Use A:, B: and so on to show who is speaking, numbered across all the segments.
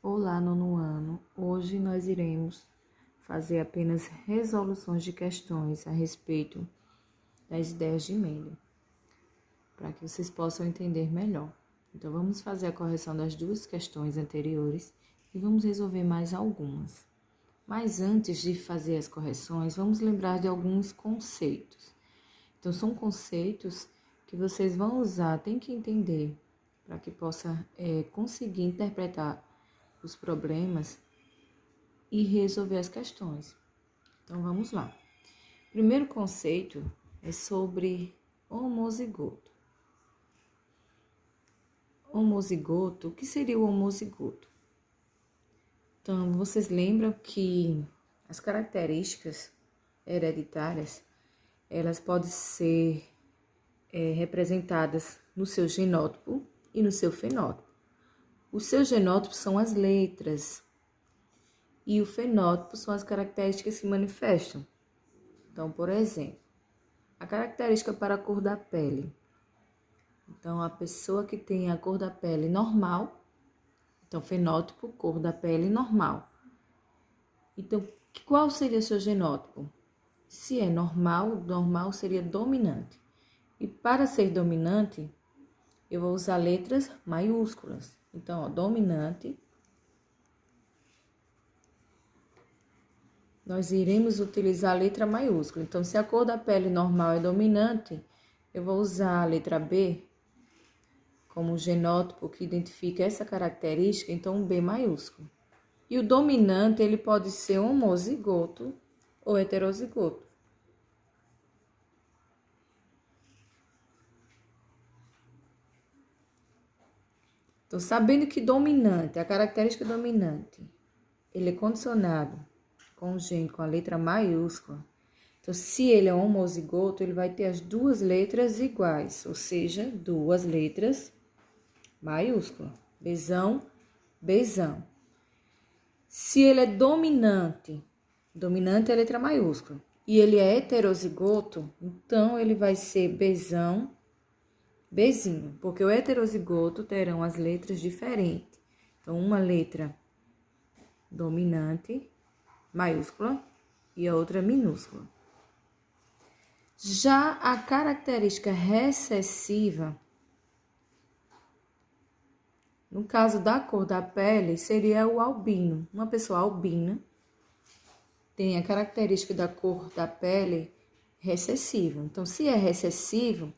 A: Olá, nono ano. Hoje nós iremos fazer apenas resoluções de questões a respeito das ideias de Mendel, para que vocês possam entender melhor. Então, vamos fazer a correção das duas questões anteriores e vamos resolver mais algumas. Mas antes de fazer as correções, vamos lembrar de alguns conceitos. Então, são conceitos que vocês vão usar, tem que entender, para que possa conseguir interpretar os problemas e resolver as questões. Então, vamos lá. Primeiro conceito é sobre homozigoto. Homozigoto, o que seria o homozigoto? Então, vocês lembram que as características hereditárias, elas podem ser representadas no seu genótipo e no seu fenótipo. Os seus genótipos são as letras e o fenótipo são as características que se manifestam. Então, por exemplo, a característica para a cor da pele. Então, a pessoa que tem a cor da pele normal, então, fenótipo, cor da pele normal. Então, qual seria o seu genótipo? Se é normal, normal seria dominante. E para ser dominante, eu vou usar letras maiúsculas. Então, ó, dominante, nós iremos utilizar a letra maiúscula. Então, se a cor da pele normal é dominante, eu vou usar a letra B como genótipo que identifica essa característica, então um B maiúsculo. E o dominante, ele pode ser homozigoto ou heterozigoto. Então, sabendo que dominante, a característica dominante, ele é condicionado com o gene com a letra maiúscula. Então, se ele é homozigoto, ele vai ter as duas letras iguais, ou seja, duas letras maiúsculas. Bzão, Bzão. Se ele é dominante, dominante é a letra maiúscula, e ele é heterozigoto, então ele vai ser Bzão, Bzinho, porque o heterozigoto terão as letras diferentes. Então, uma letra dominante, maiúscula, e a outra minúscula. Já a característica recessiva, no caso da cor da pele, seria o albino. Uma pessoa albina tem a característica da cor da pele recessiva. Então, se é recessivo,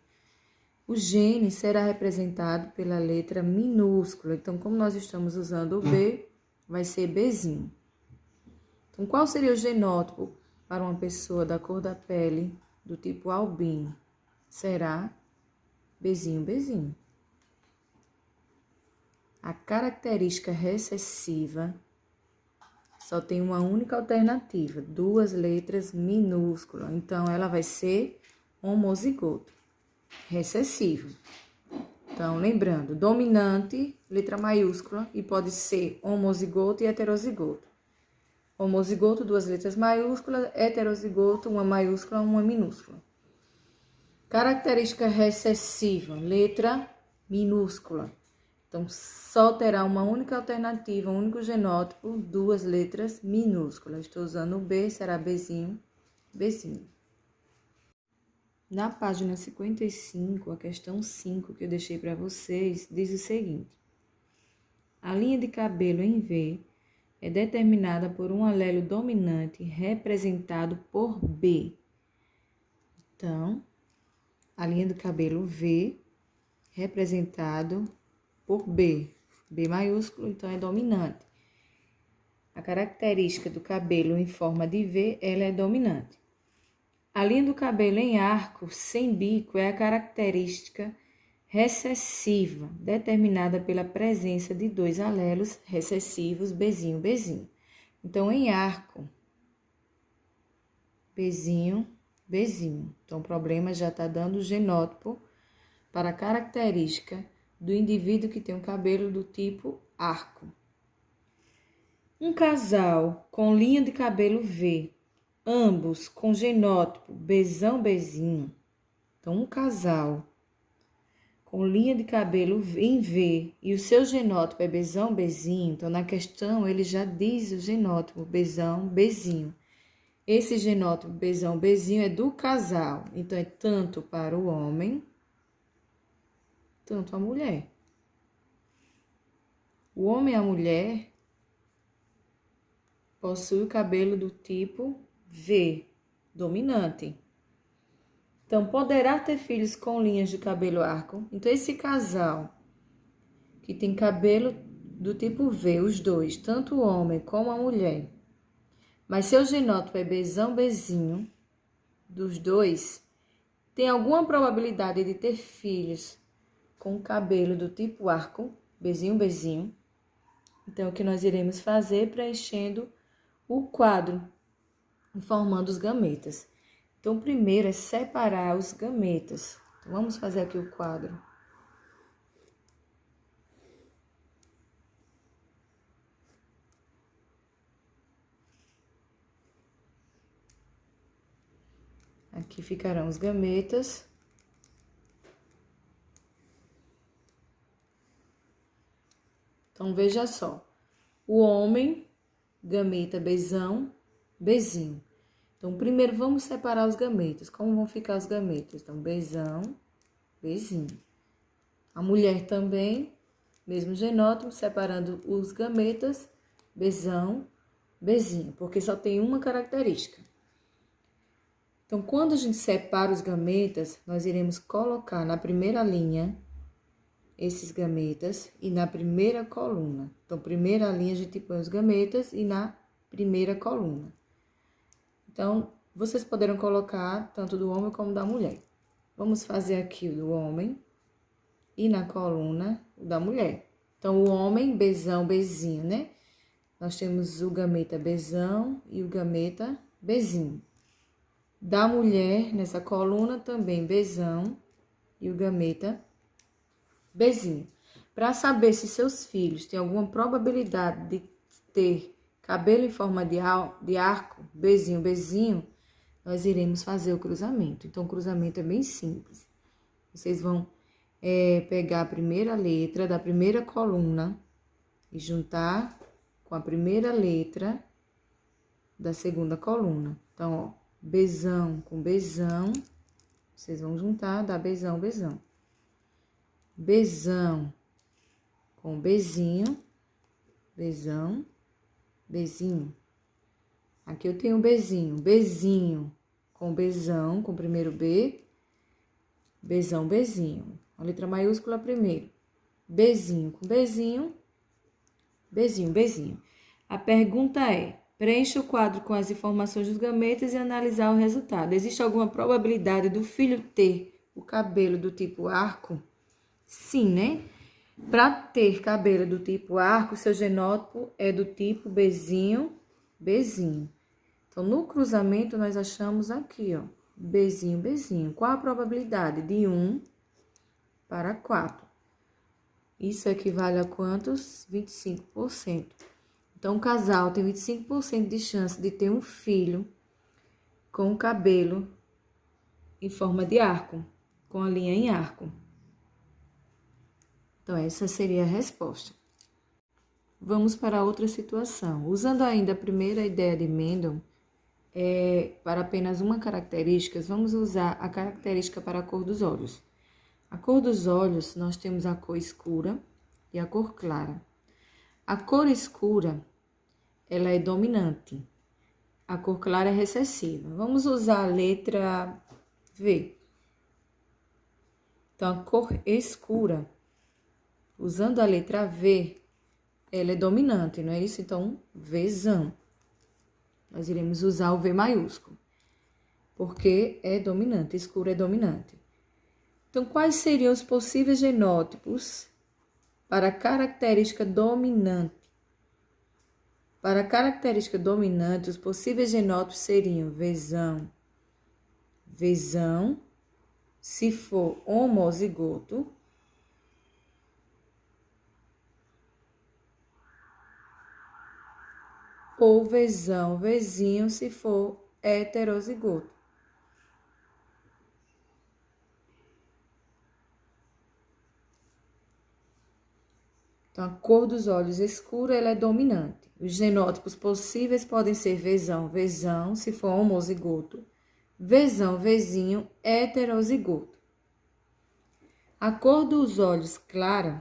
A: o gene será representado pela letra minúscula. Então, como nós estamos usando o B, vai ser Bzinho. Então, qual seria o genótipo para uma pessoa da cor da pele do tipo albino? Será Bzinho, Bzinho. A característica recessiva só tem uma única alternativa, duas letras minúsculas. Então, ela vai ser homozigoto, recessivo. Então, lembrando, dominante, letra maiúscula, e pode ser homozigoto e heterozigoto. Homozigoto, duas letras maiúsculas, heterozigoto, uma maiúscula, uma minúscula. Característica recessiva, letra minúscula. Então, só terá uma única alternativa, um único genótipo, duas letras minúsculas. Estou usando o B, será Bzinho, Bzinho. Na página 55, a questão 5 que eu deixei para vocês, diz o seguinte. A linha de cabelo em V é determinada por um alelo dominante representado por B. Então, a linha do cabelo V representado por B. B maiúsculo, então, é dominante. A característica do cabelo em forma de V, ela é dominante. A linha do cabelo em arco, sem bico, é a característica recessiva, determinada pela presença de dois alelos recessivos, Bzinho, Bzinho. Então, em arco, Bzinho, Bzinho. Então, o problema já está dando o genótipo para a característica do indivíduo que tem o cabelo do tipo arco. Um casal com linha de cabelo V, ambos com genótipo Bzão, Bzinho. Então, um casal com linha de cabelo em V e o seu genótipo é Bzão, Bzinho, então na questão ele já diz o genótipo Bzão, Bzinho. Esse genótipo Bzão, Bzinho é do casal, então é tanto para o homem, tanto a mulher. O homem e a mulher possuem o cabelo do tipo V, dominante. Então, poderá ter filhos com linhas de cabelo arco. Então, esse casal que tem cabelo do tipo V, os dois, tanto o homem como a mulher, mas seu genótipo é Bzão, Bzinho, dos dois, tem alguma probabilidade de ter filhos com cabelo do tipo arco, Bzinho, Bzinho. Então, o que nós iremos fazer preenchendo o quadro, formando os gametas. Então, primeiro é separar os gametas. Então, vamos fazer aqui o quadro. Aqui ficarão os gametas. Então, veja só. O homem, gameta Bzão, Bzinho. Então, primeiro vamos separar os gametas. Como vão ficar os gametas? Então, Bzão, Bzinho. A mulher também, mesmo genótipo, separando os gametas, Bzão, Bzinho, porque só tem uma característica. Então, quando a gente separa os gametas, nós iremos colocar na primeira linha esses gametas e na primeira coluna. Então, primeira linha a gente põe os gametas e na primeira coluna. Então, vocês poderão colocar tanto do homem como da mulher. Vamos fazer aqui o do homem e na coluna o da mulher. Então, o homem, Bzão, Bzinho, né? Nós temos o gameta Bzão e o gameta Bzinho. Da mulher, nessa coluna, também Bzão e o gameta Bzinho. Para saber se seus filhos têm alguma probabilidade de ter cabelo em forma de arco, Bzinho, Bzinho, nós iremos fazer o cruzamento. Então, o cruzamento é bem simples. Vocês vão pegar a primeira letra da primeira coluna e juntar com a primeira letra da segunda coluna. Então, ó, Bzão com Bzão, vocês vão juntar, dá Bzão, Bzão. Bzão com Bzinho, Bzão, Bzinho. Aqui eu tenho Bzinho, Bzinho com Bzão, com o primeiro B, Bzão, Bzinho. A letra maiúscula primeiro. Bzinho com Bzinho, Bzinho, Bzinho. A pergunta é: preencha o quadro com as informações dos gametas e analisar o resultado. Existe alguma probabilidade do filho ter o cabelo do tipo arco? Sim, né? Para ter cabelo do tipo arco, seu genótipo é do tipo Bzinho, Bzinho. Então, no cruzamento, nós achamos aqui, ó, Bzinho, Bzinho. Qual a probabilidade? De 1 para 4. Isso equivale a quantos? 25%. Então, o casal tem 25% de chance de ter um filho com o cabelo em forma de arco, com a linha em arco. Então, essa seria a resposta. Vamos para outra situação. Usando ainda a primeira ideia de Mendel, para apenas uma característica, vamos usar a característica para a cor dos olhos. A cor dos olhos, nós temos a cor escura e a cor clara. A cor escura, ela é dominante. A cor clara é recessiva. Vamos usar a letra V. Então, a cor escura, usando a letra V, ela é dominante, não é isso? Então, Vzão. Nós iremos usar o V maiúsculo, porque é dominante, escuro é dominante. Então, quais seriam os possíveis genótipos para a característica dominante? Para a característica dominante, os possíveis genótipos seriam Vzão, Vzão, se for homozigoto, ou Vzão, Vzinho, se for heterozigoto. Então, a cor dos olhos escura, ela é dominante. Os genótipos possíveis podem ser Vzão, Vzão, se for homozigoto, Vzão, Vzinho, heterozigoto. A cor dos olhos clara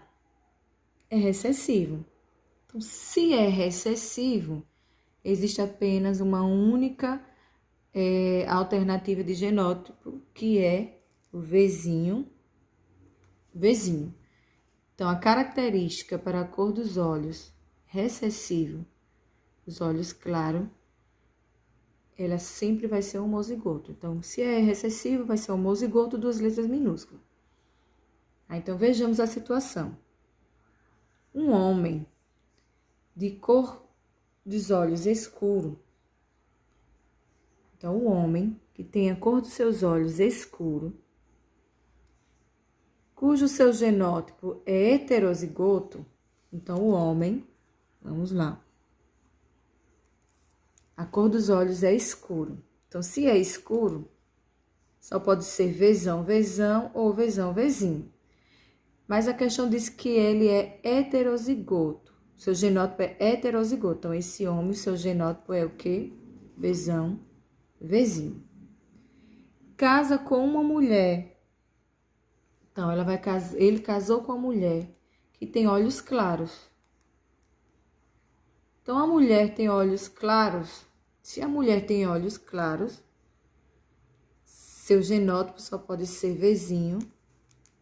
A: é recessivo. Então, se é recessivo, existe apenas uma única alternativa de genótipo, que é o Vzinho, Vzinho. Então, a característica para a cor dos olhos recessivo, os olhos claros, ela sempre vai ser homozigoto. Então, se é recessivo, vai ser homozigoto, 2 letras minúsculas. Então, vejamos a situação. Um homem de cor dos olhos escuro. Então, o homem que tem a cor dos seus olhos escuro, cujo seu genótipo é heterozigoto, então o homem, vamos lá, a cor dos olhos é escuro. Então, se é escuro, só pode ser Vzão, Vzão ou Vzão, Vzinho. Mas a questão diz que ele é heterozigoto. Seu genótipo é heterozigoto. Então, esse homem, seu genótipo é o quê? Vzão, Vzinho. Casa com uma mulher. Então, ele casou com uma mulher que tem olhos claros. Então, a mulher tem olhos claros. Se a mulher tem olhos claros, seu genótipo só pode ser Vzinho,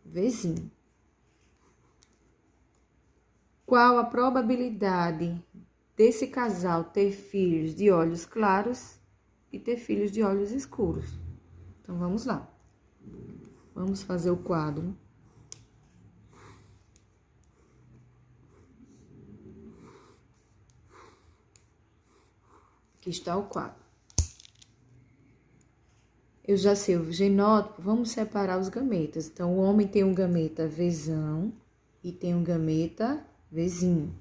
A: Vzinho. Qual a probabilidade desse casal ter filhos de olhos claros e ter filhos de olhos escuros? Então, vamos lá. Vamos fazer o quadro. Aqui está o quadro. Eu já sei o genótipo, vamos separar os gametas. Então, o homem tem um gameta Vzão e tem um gameta Vzinho.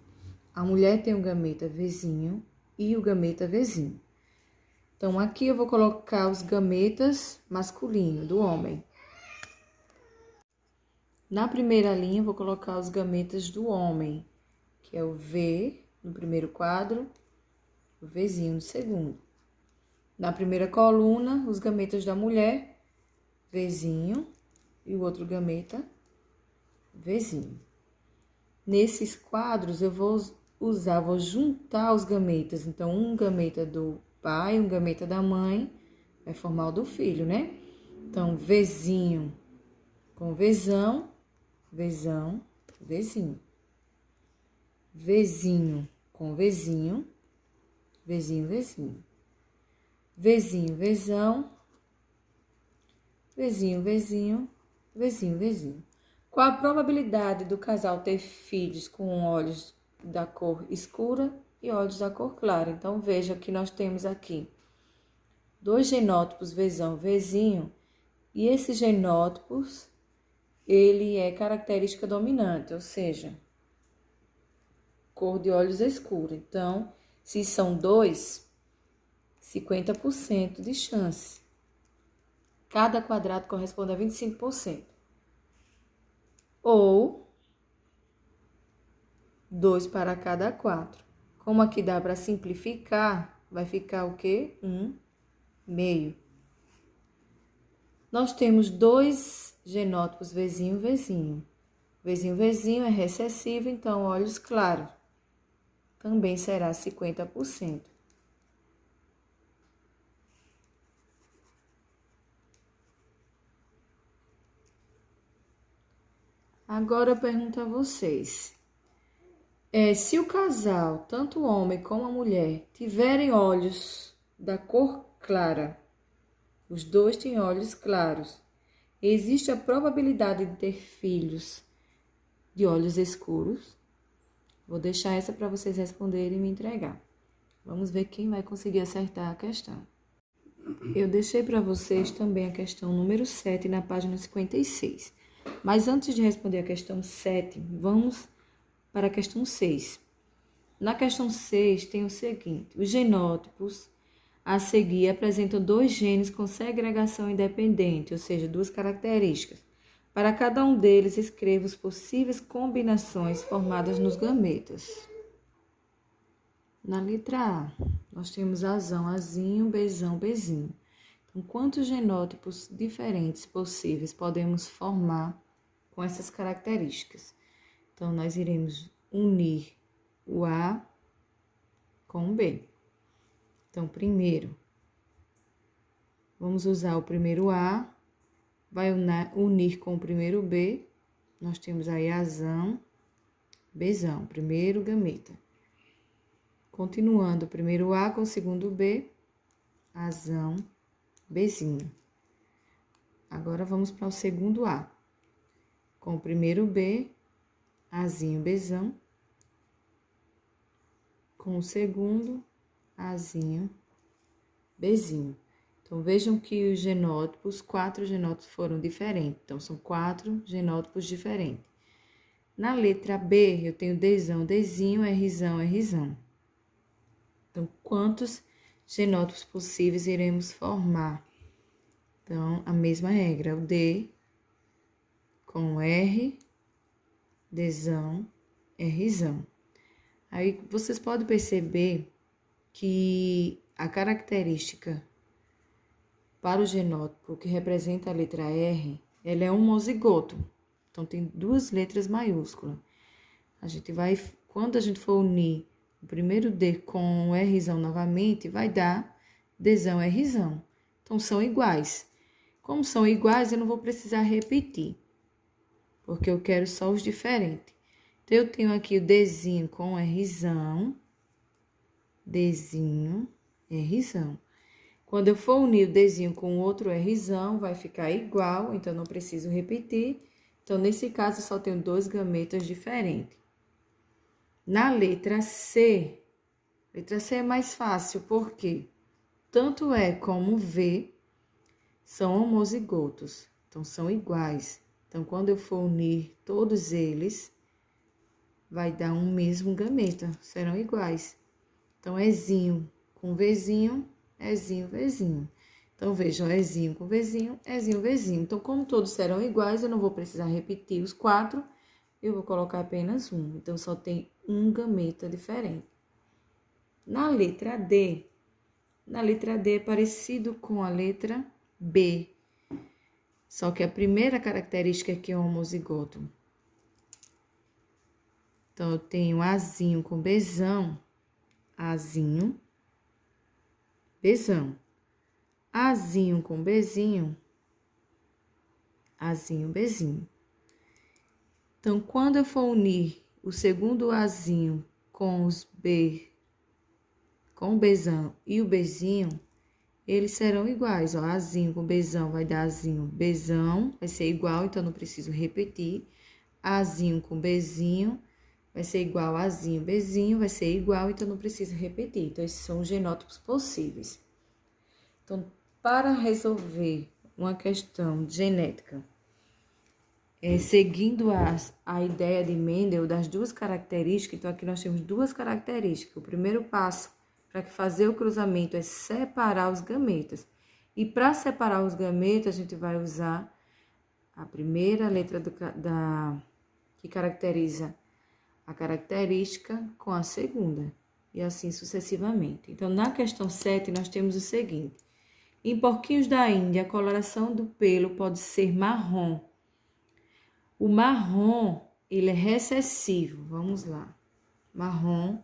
A: A mulher tem um gameta Vzinho e o gameta Vzinho. Então, aqui eu vou colocar os gametas masculinos do homem. Na primeira linha, eu vou colocar os gametas do homem, que é o V no primeiro quadro, o Vzinho no segundo. Na primeira coluna, os gametas da mulher, Vzinho, e o outro gameta, Vzinho. Nesses quadros, eu vou juntar os gametas. Então, um gameta do pai, um gameta da mãe, vai formar o do filho, né? Então, Vzinho com Vzão, Vzão, Vzinho. Vzinho com Vzinho, Vzinho, Vzinho. Vzinho, Vzão, Vzinho, Vzinho, Vzinho, Vzinho. Qual a probabilidade do casal ter filhos com olhos da cor escura e olhos da cor clara? Então, veja que nós temos aqui 2 genótipos Vzão, Vzinho, e esses genótipos, ele é característica dominante, ou seja, cor de olhos escura. Então, se são 2, 50% de chance. Cada quadrado corresponde a 25%. Ou 2 para cada 4. Como aqui dá para simplificar, vai ficar o quê? 1/2. Nós temos 2 genótipos Vzinho, Vzinho. Vzinho, Vzinho é recessivo, então olhos claros. Também será 50%. Agora eu pergunto a vocês. Se o casal, tanto o homem como a mulher, tiverem olhos da cor clara, os 2 têm olhos claros, existe a probabilidade de ter filhos de olhos escuros? Vou deixar essa para vocês responderem e me entregar. Vamos ver quem vai conseguir acertar a questão. Eu deixei para vocês também a questão número 7 na página 56. Mas antes de responder a questão 7, vamos para a questão 6. Na questão 6 tem o seguinte: os genótipos a seguir apresentam 2 genes com segregação independente, ou seja, 2 características. Para cada um deles, escreva as possíveis combinações formadas nos gametas. Na letra A, nós temos azão, azinho, bezão, bezinho. Então, quantos genótipos diferentes possíveis podemos formar com essas características? Então, nós iremos unir o A com o B. Então, primeiro, vamos usar o primeiro A, vai unir com o primeiro B, nós temos aí azão, bezão, primeiro gameta. Continuando o primeiro A com o segundo B, azão, bezinho. Agora, vamos para o segundo A. Com o primeiro B, azinho, bezão. Com o segundo, azinho, bezinho. Então, vejam que os genótipos, 4 genótipos foram diferentes. Então, são 4 genótipos diferentes. Na letra B, eu tenho Dzão, Dzinho, Rzão, Rzão. Então, quantos genótipos possíveis iremos formar? Então, a mesma regra, o D com R, Dzão, Rzão. Aí, vocês podem perceber que a característica para o genótipo que representa a letra R, ela é um homozigoto. Então, tem 2 letras maiúsculas. Quando a gente for unir o primeiro D com o Rzão novamente, vai dar Dzão, Rzão. Então, são iguais. Como são iguais, eu não vou precisar repetir, porque eu quero só os diferentes. Então, eu tenho aqui o Dzinho com Rzão, Dzinho, Rzão. Quando eu for unir o Dzinho com outro Rzão, vai ficar igual, então não preciso repetir. Então, nesse caso, eu só tenho 2 gametas diferentes. Na letra C é mais fácil, porque tanto E como V são homozigotos, então são iguais. Então, quando eu for unir todos eles, vai dar um mesmo gameta, serão iguais. Então, Ezinho com Vzinho, Ezinho, Vzinho. Então, vejam, Ezinho com Vzinho, Ezinho, Vzinho. Então, como todos serão iguais, eu não vou precisar repetir os 4, eu vou colocar apenas um. Então, só tem um gameta diferente. Na letra D é parecido com a letra B, só que a primeira característica aqui é o homozigoto. Então, eu tenho azinho com bezão, azinho, bezão. Azinho com bezinho, azinho, bezinho. Então, quando eu for unir o segundo azinho com os B, com o bezão e o bezinho, eles serão iguais, ó. Azinho com bezão vai dar azinho, bezão, vai ser igual, então não preciso repetir. Azinho com bezinho vai ser igual a azinho, bezinho, vai ser igual, então não preciso repetir. Então, esses são os genótipos possíveis. Então, para resolver uma questão genética, seguindo a ideia de Mendel das 2 características, então aqui nós temos 2 características. O primeiro passo para fazer o cruzamento é separar os gametas. E para separar os gametas, a gente vai usar a primeira letra que caracteriza a característica com a segunda, e assim sucessivamente. Então, na questão 7, nós temos o seguinte: em porquinhos da Índia, a coloração do pelo pode ser marrom. O marrom, ele é recessivo. Vamos lá. Marrom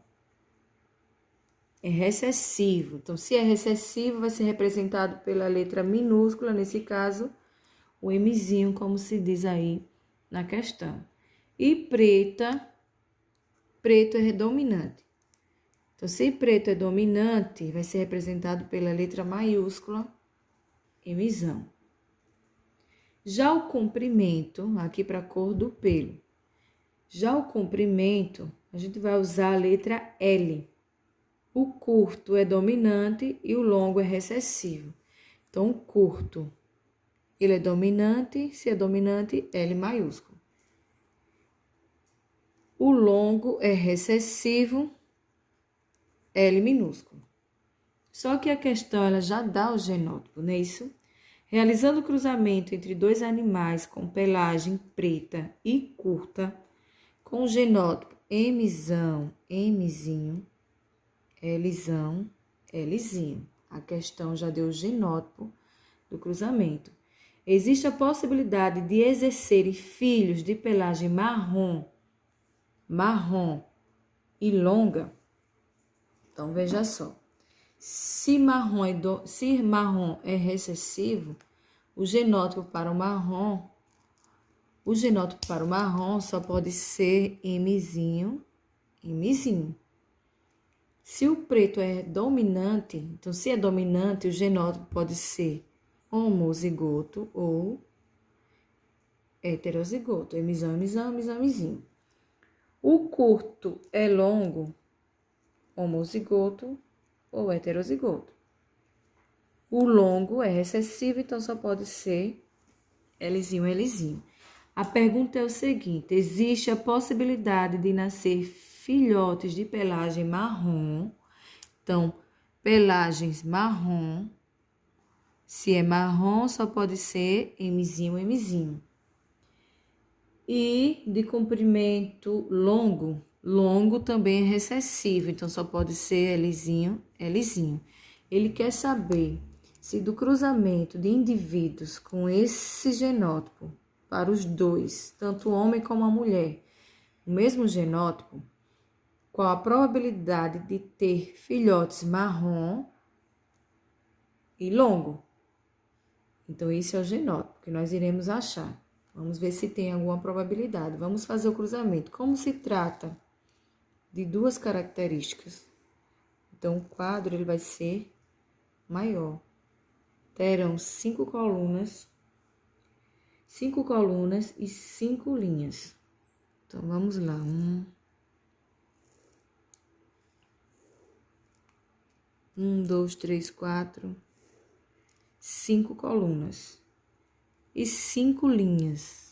A: é recessivo. Então, se é recessivo, vai ser representado pela letra minúscula, nesse caso, o Mzinho, como se diz aí na questão. E preto é dominante. Então, se preto é dominante, vai ser representado pela letra maiúscula, Mzão. Já o comprimento, aqui para a cor do pelo. Já o comprimento, a gente vai usar a letra L. O curto é dominante e o longo é recessivo. Então, o curto, ele é dominante, se é dominante, L maiúsculo. O longo é recessivo, L minúsculo. Só que a questão, ela já dá o genótipo, não é isso? Realizando o cruzamento entre dois animais com pelagem preta e curta, com o genótipo Mzão, Mzinho, Lzão, Lzinho. A questão já deu o genótipo do cruzamento. Existe a possibilidade de exercerem filhos de pelagem marrom e longa. Então, veja só. Se marrom é recessivo, o genótipo para o marrom só pode ser Mzinho. Se o preto é dominante, então se é dominante, o genótipo pode ser homozigoto ou heterozigoto, Mzinho. O curto é longo, homozigoto ou heterozigoto. O longo é recessivo, então só pode ser Lzinho. A pergunta é o seguinte: existe a possibilidade de nascer filhotes de pelagem marrom? Então, pelagens marrom. Se é marrom, só pode ser Mzinho. E de comprimento longo. Longo também é recessivo, então só pode ser Lzinho. Ele quer saber se do cruzamento de indivíduos com esse genótipo, para os dois, tanto o homem como a mulher, o mesmo genótipo, qual a probabilidade de ter filhotes marrom e longo. Então, esse é o genótipo que nós iremos achar. Vamos ver se tem alguma probabilidade. Vamos fazer o cruzamento. Como se trata de duas características, então o quadro ele vai ser maior. Terão 5 colunas e 5 linhas. Então, vamos lá. 1, 2, 3, 4, 5 colunas e 5 linhas.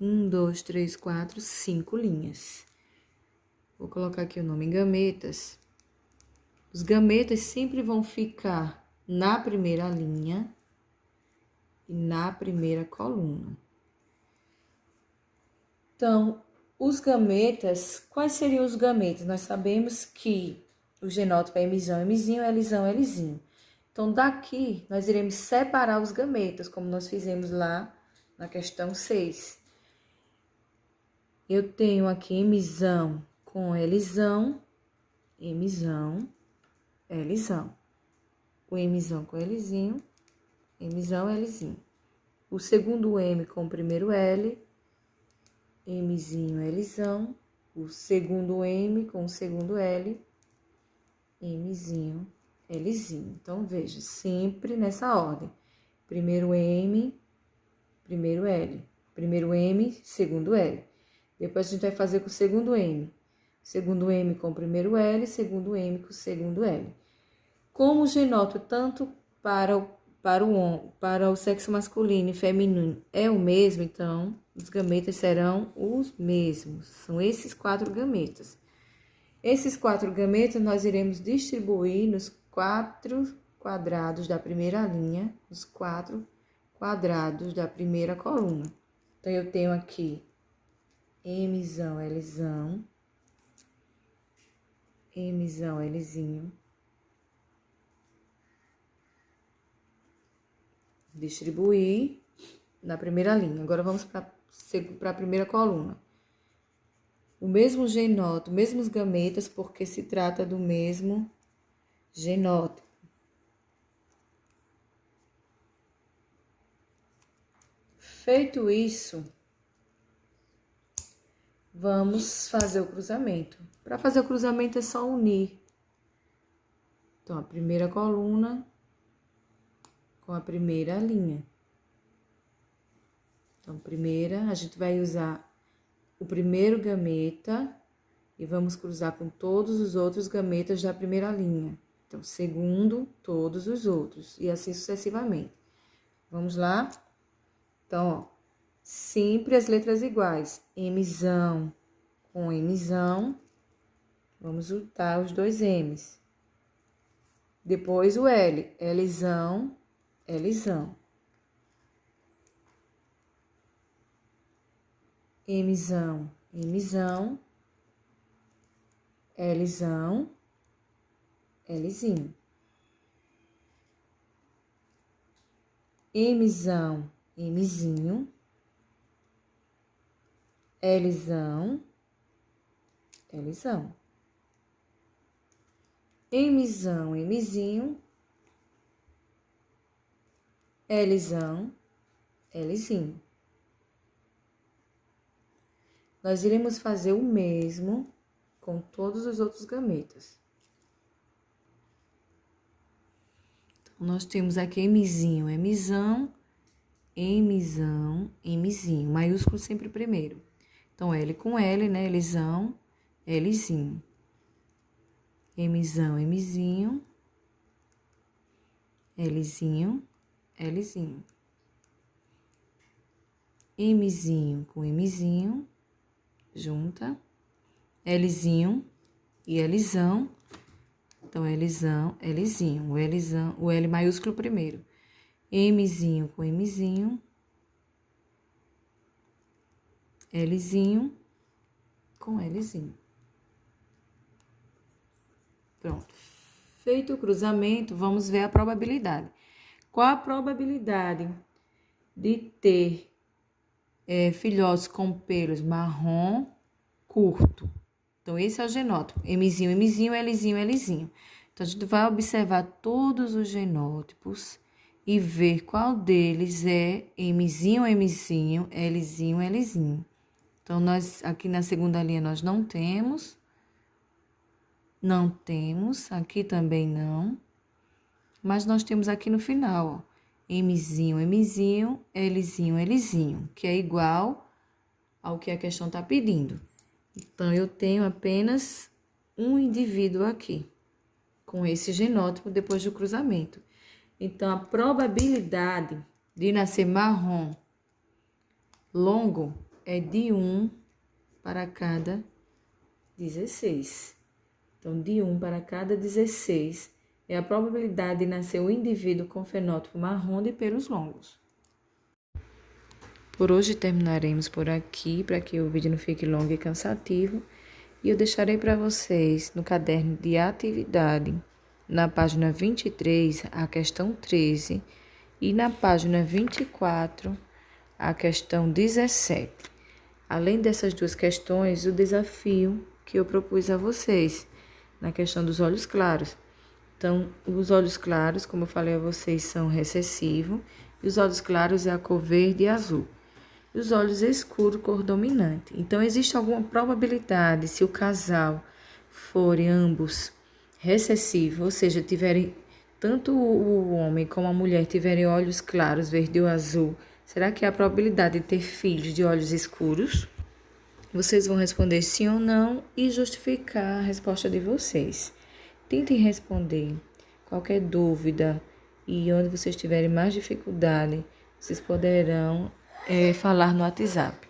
A: Um, dois, três, quatro, 5 linhas. Vou colocar aqui o nome gametas. Os gametas sempre vão ficar na primeira linha e na primeira coluna. Então, os gametas, quais seriam os gametas? Nós sabemos que o genótipo é Mzão, Lzinho. Então, daqui, nós iremos separar os gametas, como nós fizemos lá na questão 6. Eu tenho aqui Mzão com Lzão, Mzão. O Mzão com Lzinho, Mzão, Lzinho. O segundo M com o primeiro L, Mzinho, Lzão. O segundo M com o segundo L, Mzinho, Lzinho. Então, veja, sempre nessa ordem. Primeiro M, primeiro L. Primeiro M, segundo L. Depois a gente vai fazer com o segundo M. Segundo M com o primeiro L, segundo M com o segundo L. Como o genótipo, tanto para o sexo masculino e feminino é o mesmo, então os gametas serão os mesmos. São esses 4 gametas. Esses 4 gametas nós iremos distribuir nos 4 quadrados da primeira linha, nos 4 quadrados da primeira coluna. Então, eu tenho aqui Mzão, Lzão, Mzão, Lzinho. Distribuir na primeira linha. Agora, vamos para a primeira coluna. O mesmo genótipo, mesmos gametas, porque se trata do mesmo genótipo. Feito isso, vamos fazer o cruzamento. Para fazer o cruzamento é só unir. Então, a primeira coluna com a primeira linha. Então, primeira, a gente vai usar o primeiro gameta e vamos cruzar com todos os outros gametas da primeira linha. Então, segundo, todos os outros, e assim sucessivamente. Vamos lá? Então, ó, sempre as letras iguais. Mzão com Mzão. Vamos juntar os dois M's. Depois o L. Lzão, Lzão. Mzão, Mzão. Lzão, Lzinho. Mzão, Mzinho. Lzão, Lzão. Mzão, Mzinho. Lzão, Lzinho. Nós iremos fazer o mesmo com todos os outros gametas. Então, nós temos aqui Mzinho, Mzão, Mzão, Mzinho. Maiúsculo sempre primeiro. Então, L com L, né? Lzão, Lzinho. Mzão, Mzinho. Lzinho, Lzinho. Mzinho com Mzinho. Junta. Lzinho e Lzão. Então, Lzão, Lzinho. O Lzão, o L maiúsculo primeiro. Mzinho com Mzinho. Lzinho com Lzinho. Pronto. Feito o cruzamento, vamos ver a probabilidade. Qual a probabilidade de ter filhotes com pelos marrom curto? Então, esse é o genótipo. Mzinho, Mzinho, Lzinho, Lzinho. Então, a gente vai observar todos os genótipos e ver qual deles é Mzinho, Mzinho, Lzinho, Lzinho. Então, nós aqui na segunda linha nós não temos. Não temos, aqui também não. Mas nós temos aqui no final, ó. Mzinho, Mzinho, Lzinho, Lzinho, que é igual ao que a questão está pedindo. Então, eu tenho apenas um indivíduo aqui, com esse genótipo depois do cruzamento. Então, a probabilidade de nascer marrom longo é de 1 para cada 16. Então, de 1 para cada 16 é a probabilidade de nascer um indivíduo com fenótipo marrom de pelos longos. Por hoje terminaremos por aqui, para que o vídeo não fique longo e cansativo. E eu deixarei para vocês no caderno de atividade, na página 23, a questão 13, e na página 24, a questão 17. Além dessas duas questões, o desafio que eu propus a vocês, na questão dos olhos claros. Então, os olhos claros, como eu falei a vocês, são recessivos, e os olhos claros é a cor verde e azul. E os olhos escuros, cor dominante. Então, existe alguma probabilidade, se o casal forem ambos recessivos, ou seja, tiverem tanto o homem como a mulher tiverem olhos claros, verde ou azul, será que há a probabilidade de ter filhos de olhos escuros? Vocês vão responder sim ou não e justificar a resposta de vocês. Tentem responder. Qualquer dúvida e onde vocês tiverem mais dificuldade, vocês poderão falar no WhatsApp.